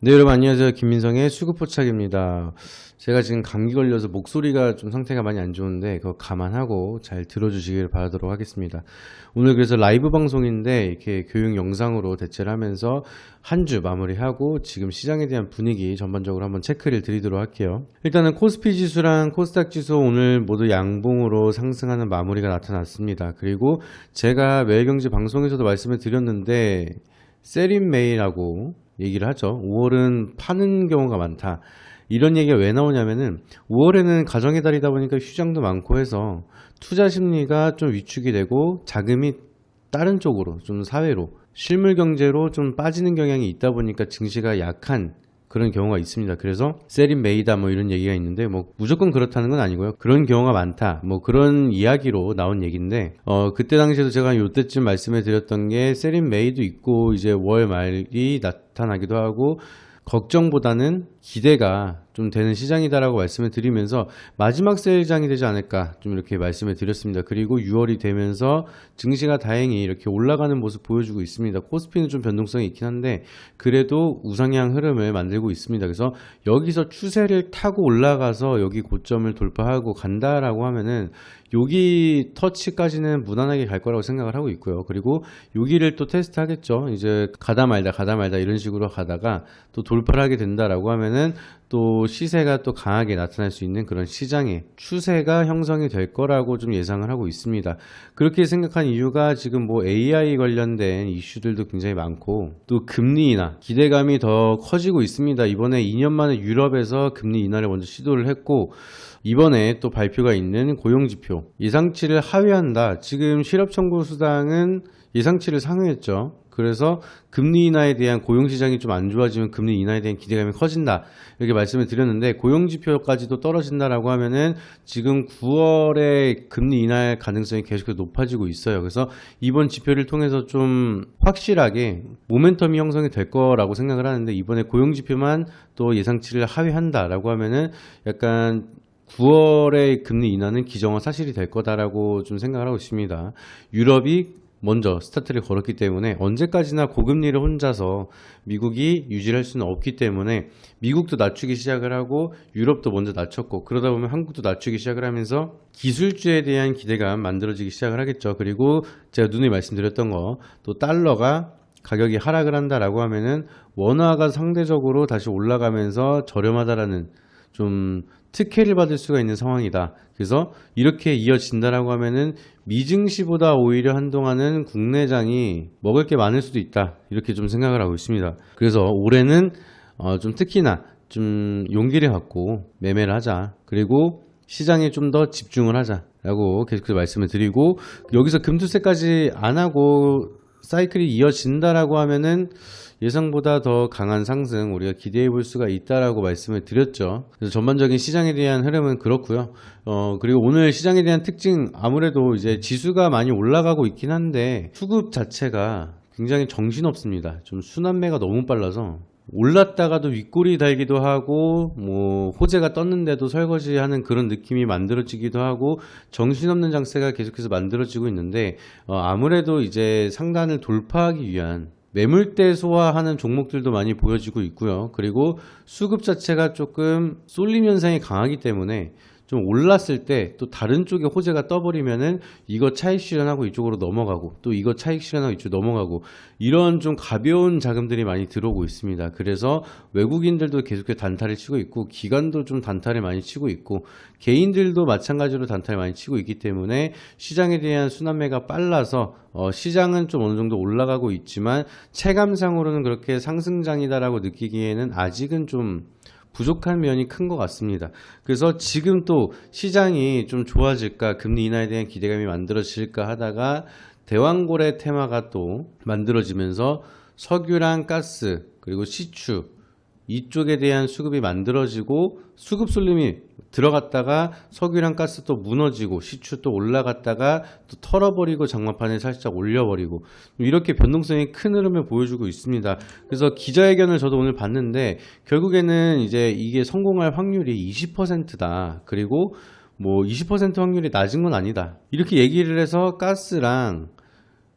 네, 여러분 안녕하세요. 김민성의 수급포착입니다. 제가 지금 감기 걸려서 목소리가 좀 상태가 많이 안 좋은데 그거 감안하고 잘 들어주시길 바라도록 하겠습니다. 오늘 그래서 라이브 방송인데 이렇게 교육 영상으로 대체를 하면서 한 주 마무리하고 지금 시장에 대한 분위기 전반적으로 한번 체크를 드리도록 할게요. 일단은 코스피 지수랑 코스닥 지수 오늘 모두 양봉으로 상승하는 마무리가 나타났습니다. 그리고 제가 매일경제 방송에서도 말씀을 드렸는데 세린메이라고 얘기를 하죠. 5월은 파는 경우가 많다. 이런 얘기가 왜 나오냐면은 5월에는 가정의 달이다 보니까 휴장도 많고 해서 투자 심리가 좀 위축이 되고 자금이 다른 쪽으로 좀 사회로 실물 경제로 좀 빠지는 경향이 있다 보니까 증시가 약한 그런 경우가 있습니다. 그래서 세린 메이다 뭐 이런 얘기가 있는데 뭐 무조건 그렇다는 건 아니고요. 그런 경우가 많다. 뭐 그런 이야기로 나온 얘기인데 그때 당시에도 제가 요때쯤 말씀을 드렸던 게 세린 메이도 있고 이제 월 말이 나타나기도 하고 걱정보다는 기대가 좀 되는 시장이다라고 말씀을 드리면서 마지막 세일장이 되지 않을까 좀 이렇게 말씀을 드렸습니다. 그리고 6월이 되면서 증시가 다행히 이렇게 올라가는 모습 보여주고 있습니다. 코스피는 좀 변동성이 있긴 한데 그래도 우상향 흐름을 만들고 있습니다. 그래서 여기서 추세를 타고 올라가서 여기 고점을 돌파하고 간다라고 하면은 여기 터치까지는 무난하게 갈 거라고 생각을 하고 있고요. 그리고 여기를 또 테스트 하겠죠. 이제 가다 말다 이런 식으로 가다가 또 돌파를 하게 된다라고 하면은 또 시세가 또 강하게 나타날 수 있는 그런 시장의 추세가 형성이 될 거라고 좀 예상을 하고 있습니다. 그렇게 생각한 이유가 지금 뭐 AI 관련된 이슈들도 굉장히 많고 또 금리 인하 기대감이 더 커지고 있습니다. 이번에 2년 만에 유럽에서 금리 인하를 먼저 시도를 했고 이번에 또 발표가 있는 고용지표 예상치를 하회한다. 지금 실업청구수당은 예상치를 상회했죠. 그래서 금리 인하에 대한 고용시장이 좀 안 좋아지면 금리 인하에 대한 기대감이 커진다. 이렇게 말씀을 드렸는데 고용지표까지도 떨어진다라고 하면은 지금 9월에 금리 인하의 가능성이 계속해서 높아지고 있어요. 그래서 이번 지표를 통해서 좀 확실하게 모멘텀이 형성이 될 거라고 생각을 하는데 이번에 고용지표만 또 예상치를 하회한다라고 하면은 약간 9월의 금리 인하는 기정화 사실이 될 거다라고 좀 생각을 하고 있습니다. 유럽이 먼저 스타트를 걸었기 때문에 언제까지나 고금리를 혼자서 미국이 유지할 수는 없기 때문에 미국도 낮추기 시작을 하고 유럽도 먼저 낮췄고 그러다 보면 한국도 낮추기 시작을 하면서 기술주에 대한 기대감 만들어지기 시작을 하겠죠. 그리고 제가 누누이 말씀드렸던 거 또 달러가 가격이 하락을 한다라고 하면은 원화가 상대적으로 다시 올라가면서 저렴하다라는 좀 특혜를 받을 수가 있는 상황이다. 그래서 이렇게 이어진다라고 하면은 미증시보다 오히려 한동안은 국내장이 먹을 게 많을 수도 있다. 이렇게 좀 생각을 하고 있습니다. 그래서 올해는 좀 특히나 좀 용기를 갖고 매매를 하자. 그리고 시장에 좀 더 집중을 하자라고 계속해서 말씀을 드리고 여기서 금투세까지 안 하고 사이클이 이어진다라고 하면은 예상보다 더 강한 상승 우리가 기대해 볼 수가 있다라고 말씀을 드렸죠. 그래서 전반적인 시장에 대한 흐름은 그렇고요. 그리고 오늘 시장에 대한 특징 아무래도 이제 지수가 많이 올라가고 있긴 한데 수급 자체가 굉장히 정신없습니다. 좀 순환매가 너무 빨라서 올랐다가도 윗꼬리 달기도 하고 뭐 호재가 떴는데도 설거지하는 그런 느낌이 만들어지기도 하고 정신없는 장세가 계속해서 만들어지고 있는데 아무래도 이제 상단을 돌파하기 위한 매물대 소화하는 종목들도 많이 보여지고 있고요. 그리고 수급 자체가 조금 쏠림 현상이 강하기 때문에 좀 올랐을 때 또 다른 쪽에 호재가 떠버리면은 이거 차익 실현하고 이쪽으로 넘어가고 또 이거 차익 실현하고 이쪽으로 넘어가고 이런 좀 가벼운 자금들이 많이 들어오고 있습니다. 그래서 외국인들도 계속해서 단타를 치고 있고 기관도 좀 단타를 많이 치고 있고 개인들도 마찬가지로 단타를 많이 치고 있기 때문에 시장에 대한 순환매가 빨라서 시장은 좀 어느 정도 올라가고 있지만 체감상으로는 그렇게 상승장이다라고 느끼기에는 아직은 좀 부족한 면이 큰 것 같습니다. 그래서 지금 또 시장이 좀 좋아질까 금리 인하에 대한 기대감이 만들어질까 하다가 대왕고래 테마가 또 만들어지면서 석유랑 가스 그리고 시추 이쪽에 대한 수급이 만들어지고 수급 쏠림이 들어갔다가 석유랑 가스 또 무너지고 시추 또 올라갔다가 또 털어버리고 장마판에 살짝 올려버리고 이렇게 변동성이 큰 흐름을 보여주고 있습니다. 그래서 기자회견을 저도 오늘 봤는데 결국에는 이제 이게 성공할 확률이 20%다. 그리고 뭐 20% 확률이 낮은 건 아니다. 이렇게 얘기를 해서 가스랑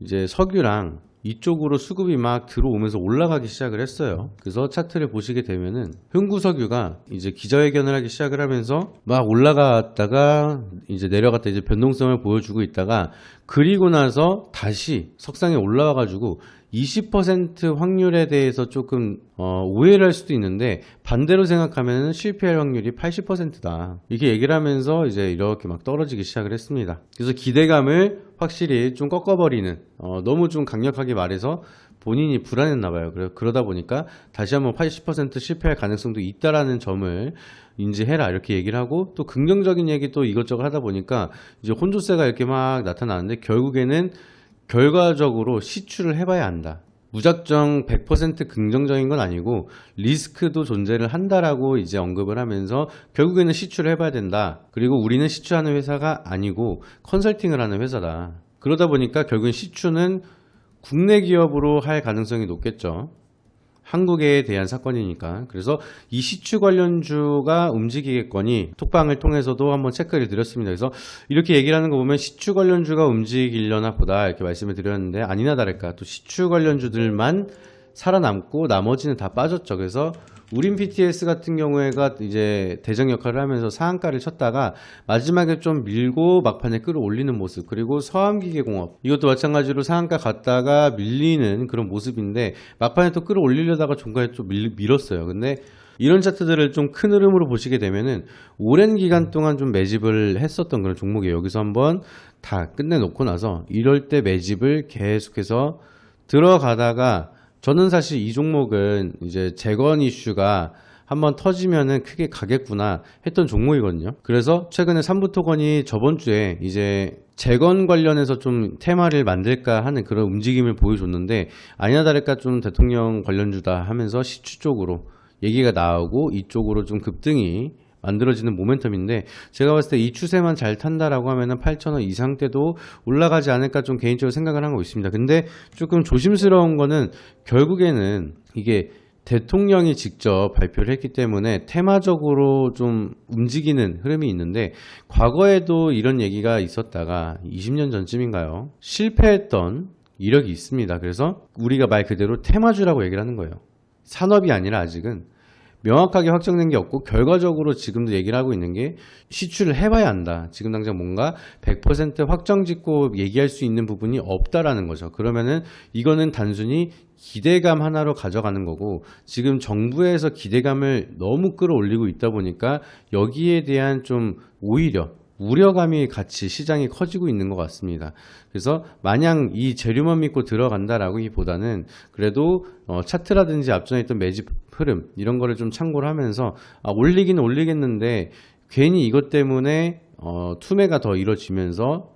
이제 석유랑 이쪽으로 수급이 막 들어오면서 올라가기 시작을 했어요. 그래서 차트를 보시게 되면은 흥구석유가 이제 기자회견을 하기 시작을 하면서 막 올라갔다가 이제 내려갔다 이제 변동성을 보여주고 있다가 그리고 나서 다시 석상에 올라와 가지고 20% 확률에 대해서 조금 오해를 할 수도 있는데 반대로 생각하면 실패할 확률이 80%다. 이렇게 얘기를 하면서 이제 이렇게 막 떨어지기 시작을 했습니다. 그래서 기대감을 확실히 좀 꺾어버리는 너무 좀 강력하게 말해서 본인이 불안했나 봐요. 그러다 보니까 다시 한번 80% 실패할 가능성도 있다라는 점을 인지해라 이렇게 얘기를 하고 또 긍정적인 얘기 또 이것저것 하다 보니까 이제 혼조세가 이렇게 막 나타나는데 결국에는 결과적으로 시추를 해봐야 한다. 무작정 100% 긍정적인 건 아니고 리스크도 존재를 한다라고 이제 언급을 하면서 결국에는 시추를 해봐야 된다. 그리고 우리는 시추하는 회사가 아니고 컨설팅을 하는 회사다. 그러다 보니까 결국엔 시추는 국내 기업으로 할 가능성이 높겠죠. 한국에 대한 사건이니까. 그래서 이 시추 관련주가 움직이겠거니 톡방을 통해서도 한번 체크를 드렸습니다. 그래서 이렇게 얘기를 하는 거 보면 시추 관련주가 움직이려나 보다 이렇게 말씀을 드렸는데 아니나 다를까 또 시추 관련주들만 살아남고 나머지는 다 빠졌죠. 그래서 우린 PTS 같은 경우에가 이제 대정 역할을 하면서 상한가를 쳤다가 마지막에 좀 밀고 막판에 끌어올리는 모습, 그리고 서암기계공업 이것도 마찬가지로 상한가 갔다가 밀리는 그런 모습인데 막판에 또 끌어올리려다가 중간에 좀 밀었어요. 근데 이런 차트들을 좀 큰 흐름으로 보시게 되면은 오랜 기간 동안 좀 매집을 했었던 그런 종목이에요. 여기서 한번 다 끝내놓고 나서 이럴 때 매집을 계속해서 들어가다가 저는 사실 이 종목은 이제 재건 이슈가 한번 터지면은 크게 가겠구나 했던 종목이거든요. 그래서 최근에 삼부토건이 저번 주에 이제 재건 관련해서 좀 테마를 만들까 하는 그런 움직임을 보여줬는데 아니나 다를까 좀 대통령 관련주다 하면서 시추 쪽으로 얘기가 나오고 이쪽으로 좀 급등이 만들어지는 모멘텀인데 제가 봤을 때 이 추세만 잘 탄다라고 하면은 8,000원 이상 때도 올라가지 않을까 좀 개인적으로 생각을 하고 있습니다. 근데 조금 조심스러운 거는 결국에는 이게 대통령이 직접 발표를 했기 때문에 테마적으로 좀 움직이는 흐름이 있는데 과거에도 이런 얘기가 있었다가 20년 전쯤인가요? 실패했던 이력이 있습니다. 그래서 우리가 말 그대로 테마주라고 얘기를 하는 거예요. 산업이 아니라 아직은 명확하게 확정된 게 없고 결과적으로 지금도 얘기를 하고 있는 게 시추를 해봐야 한다. 지금 당장 뭔가 100% 확정 짓고 얘기할 수 있는 부분이 없다라는 거죠. 그러면은 이거는 단순히 기대감 하나로 가져가는 거고 지금 정부에서 기대감을 너무 끌어올리고 있다 보니까 여기에 대한 좀 오히려 우려감이 같이 시장이 커지고 있는 것 같습니다. 그래서 마냥 이 재료만 믿고 들어간다라기보다는 그래도 차트라든지 앞전에 있던 매집 흐름 이런 거를 좀 참고를 하면서 올리긴 올리겠는데 괜히 이것 때문에 투매가 더 이뤄지면서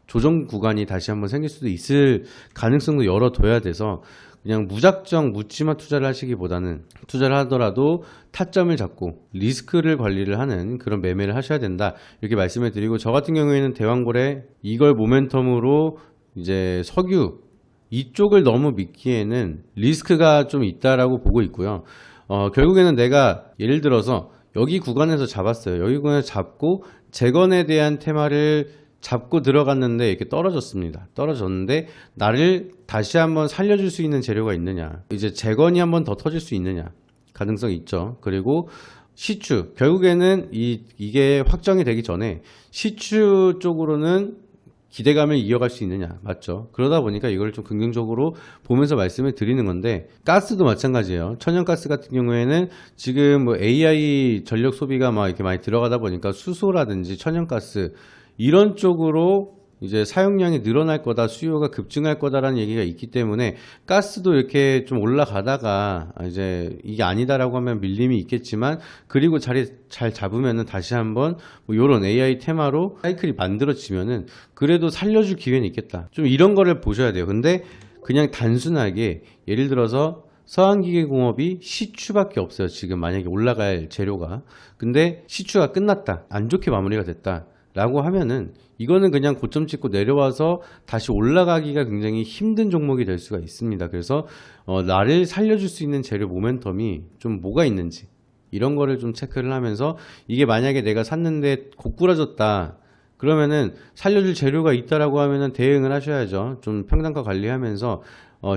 조정 구간이 다시 한번 생길 수도 있을 가능성도 열어둬야 돼서 그냥 무작정 묻지마 투자를 하시기보다는 투자를 하더라도 타점을 잡고 리스크를 관리를 하는 그런 매매를 하셔야 된다 이렇게 말씀을 드리고 저 같은 경우에는 대왕고래 이걸 모멘텀으로 이제 석유 이쪽을 너무 믿기에는 리스크가 좀 있다라고 보고 있고요. 결국에는 내가 예를 들어서 여기 구간에서 잡았어요. 여기 구간에서 잡고 재건에 대한 테마를 잡고 들어갔는데 이렇게 떨어졌습니다. 떨어졌는데 나를 다시 한번 살려줄 수 있는 재료가 있느냐, 이제 재건이 한번 더 터질 수 있느냐, 가능성이 있죠. 그리고 시추 결국에는 이게 확정이 되기 전에 시추 쪽으로는 기대감을 이어갈 수 있느냐, 맞죠? 그러다 보니까 이걸 좀 긍정적으로 보면서 말씀을 드리는 건데 가스도 마찬가지예요. 천연가스 같은 경우에는 지금 뭐 AI 전력 소비가 막 이렇게 많이 들어가다 보니까 수소라든지 천연가스 이런 쪽으로 이제 사용량이 늘어날 거다, 수요가 급증할 거다라는 얘기가 있기 때문에 가스도 이렇게 좀 올라가다가 이제 이게 아니다라고 하면 밀림이 있겠지만 그리고 자리 잘 잡으면은 다시 한번 뭐 요런 AI 테마로 사이클이 만들어지면은 그래도 살려줄 기회는 있겠다. 좀 이런 거를 보셔야 돼요. 근데 그냥 단순하게 예를 들어서 서한기계공업이 시추밖에 없어요. 지금 만약에 올라갈 재료가. 근데 시추가 끝났다. 안 좋게 마무리가 됐다. 라고 하면은 이거는 그냥 고점 찍고 내려와서 다시 올라가기가 굉장히 힘든 종목이 될 수가 있습니다. 그래서 나를 살려줄 수 있는 재료 모멘텀이 좀 뭐가 있는지 이런 거를 좀 체크를 하면서 이게 만약에 내가 샀는데 고꾸라졌다 그러면은 살려줄 재료가 있다라고 하면은 대응을 하셔야죠. 좀 평단가 관리하면서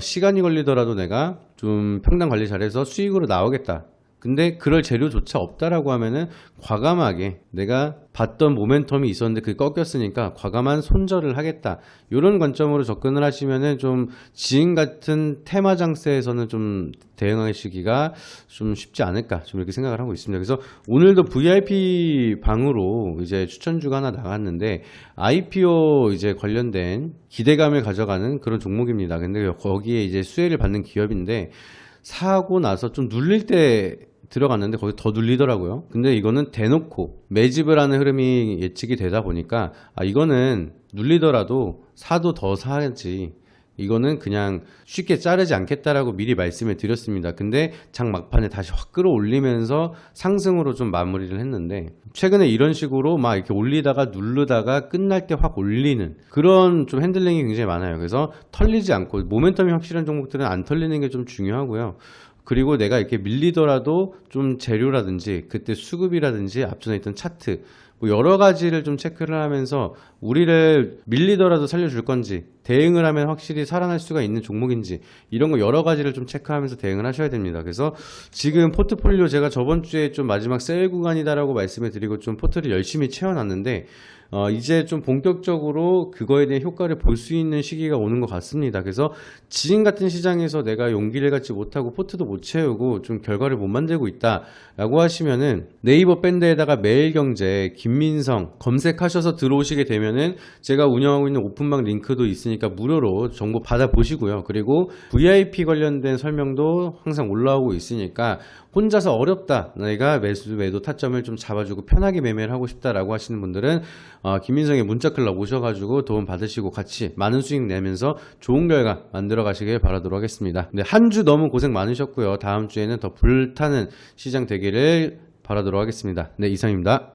시간이 걸리더라도 내가 좀 평당 관리 잘해서 수익으로 나오겠다. 근데 그럴 재료조차 없다라고 하면은 과감하게 내가 봤던 모멘텀이 있었는데 그게 꺾였으니까 과감한 손절을 하겠다. 이런 관점으로 접근을 하시면은 좀 지금 같은 테마 장세에서는 좀 대응하시기가 좀 쉽지 않을까 좀 이렇게 생각을 하고 있습니다. 그래서 오늘도 VIP 방으로 이제 추천주가 하나 나갔는데 IPO 이제 관련된 기대감을 가져가는 그런 종목입니다. 근데 거기에 이제 수혜를 받는 기업인데 사고 나서 좀 눌릴 때 들어갔는데 거기 더 눌리더라고요. 근데 이거는 대놓고 매집을 하는 흐름이 예측이 되다 보니까 이거는 눌리더라도 사도 더 사야지, 이거는 그냥 쉽게 자르지 않겠다라고 미리 말씀을 드렸습니다. 근데 장 막판에 다시 확 끌어올리면서 상승으로 좀 마무리를 했는데 최근에 이런 식으로 막 이렇게 올리다가 누르다가 끝날 때 확 올리는 그런 좀 핸들링이 굉장히 많아요. 그래서 털리지 않고 모멘텀이 확실한 종목들은 안 털리는 게 좀 중요하고요. 그리고 내가 이렇게 밀리더라도 좀 재료라든지 그때 수급이라든지 앞전에 있던 차트 뭐 여러 가지를 좀 체크를 하면서 우리를 밀리더라도 살려줄 건지, 대응을 하면 확실히 살아날 수가 있는 종목인지, 이런 거 여러 가지를 좀 체크하면서 대응을 하셔야 됩니다. 그래서 지금 포트폴리오 제가 저번 주에 좀 마지막 세일 구간이다라고 말씀을 드리고 좀 포트를 열심히 채워놨는데 이제 좀 본격적으로 그거에 대한 효과를 볼 수 있는 시기가 오는 것 같습니다. 그래서 지금 같은 시장에서 내가 용기를 갖지 못하고 포트도 못 채우고 좀 결과를 못 만들고 있다라고 하시면은 네이버 밴드에다가 매일경제 김민성 검색하셔서 들어오시게 되면은 제가 운영하고 있는 오픈방 링크도 있으니까 무료로 정보 받아보시고요. 그리고 VIP 관련된 설명도 항상 올라오고 있으니까 혼자서 어렵다, 내가 매도 타점을 좀 잡아주고 편하게 매매를 하고 싶다라고 하시는 분들은 김민성의 문자클럽 오셔가지고 도움 받으시고 같이 많은 수익 내면서 좋은 결과 만들어 가시길 바라도록 하겠습니다. 네, 한 주 너무 고생 많으셨고요. 다음 주에는 더 불타는 시장 되기를 바라도록 하겠습니다. 네, 이상입니다.